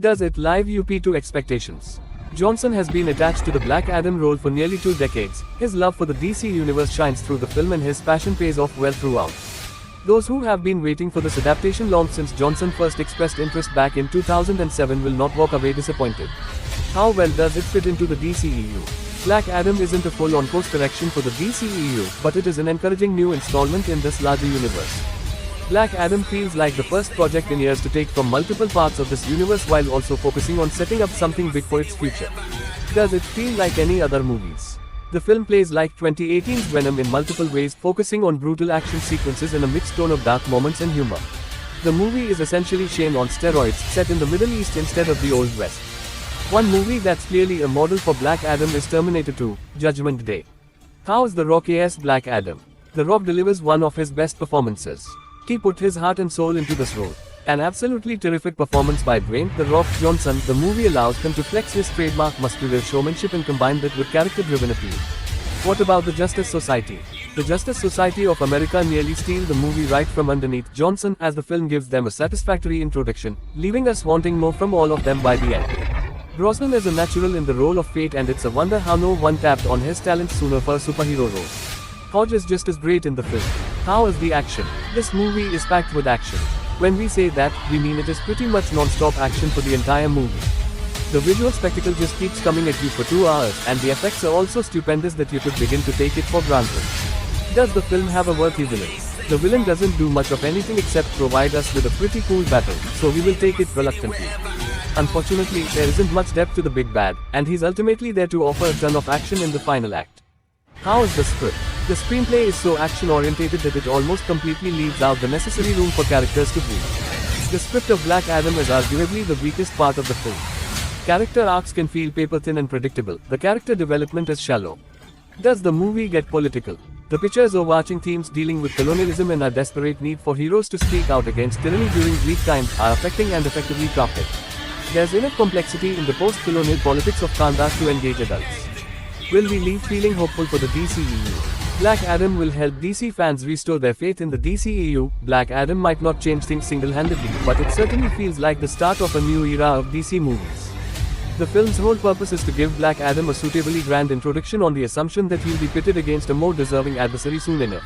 Does it live up to expectations? Johnson has been attached to the Black Adam role for nearly 2 decades. His love for the DC universe shines through the film and his passion pays off well throughout. Those who have been waiting for this adaptation long since Johnson first expressed interest back in 2007 will not walk away disappointed. How well does it fit into the DCEU? Black Adam isn't a full-on course correction for the DCEU, but it is an encouraging new installment in this larger universe. Black Adam feels like the first project in years to take from multiple parts of this universe while also focusing on setting up something big for its future. Does it feel like any other movies? The film plays like 2018's Venom in multiple ways, focusing on brutal action sequences and a mixed tone of dark moments and humor. The movie is essentially Shane on steroids, set in the Middle East instead of the Old West. One movie that's clearly a model for Black Adam is Terminator 2, Judgment Day. How's The Rock's Black Adam? The Rock delivers one of his best performances. He put his heart and soul into this role. An absolutely terrific performance by Dwayne "The Rock" Johnson. The movie allows him to flex his trademark muscular showmanship and combine that with character-driven appeal. What about the Justice Society? The Justice Society of America nearly steal the movie right from underneath Johnson, as the film gives them a satisfactory introduction, leaving us wanting more from all of them by the end. Brosnan is a natural in the role of Fate, and it's a wonder how no one tapped on his talent sooner for a superhero role. Hodge is just as great in the film. How is the action? This movie is packed with action. When we say that, we mean it is pretty much non-stop action for the entire movie. The visual spectacle just keeps coming at you for 2 hours, and the effects are also stupendous that you could begin to take it for granted. Does the film have a worthy villain? The villain doesn't do much of anything except provide us with a pretty cool battle, so we will take it reluctantly. Unfortunately, there isn't much depth to the big bad, and he's ultimately there to offer a ton of action in the final act. How is the script? The screenplay is so action-orientated that it almost completely leaves out the necessary room for characters to breathe. The script of Black Adam is arguably the weakest part of the film. Character arcs can feel paper-thin and predictable. The character development is shallow. Does the movie get political? The picture's overarching themes dealing with colonialism and our desperate need for heroes to speak out against tyranny during bleak times are affecting and effectively crafted. There's enough complexity in the post-colonial politics of Kandahar to engage adults. Will we leave feeling hopeful for the DCEU? Black Adam will help DC fans restore their faith in the DCEU. Black Adam might not change things single-handedly, but it certainly feels like the start of a new era of DC movies. The film's whole purpose is to give Black Adam a suitably grand introduction on the assumption that he'll be pitted against a more deserving adversary soon enough.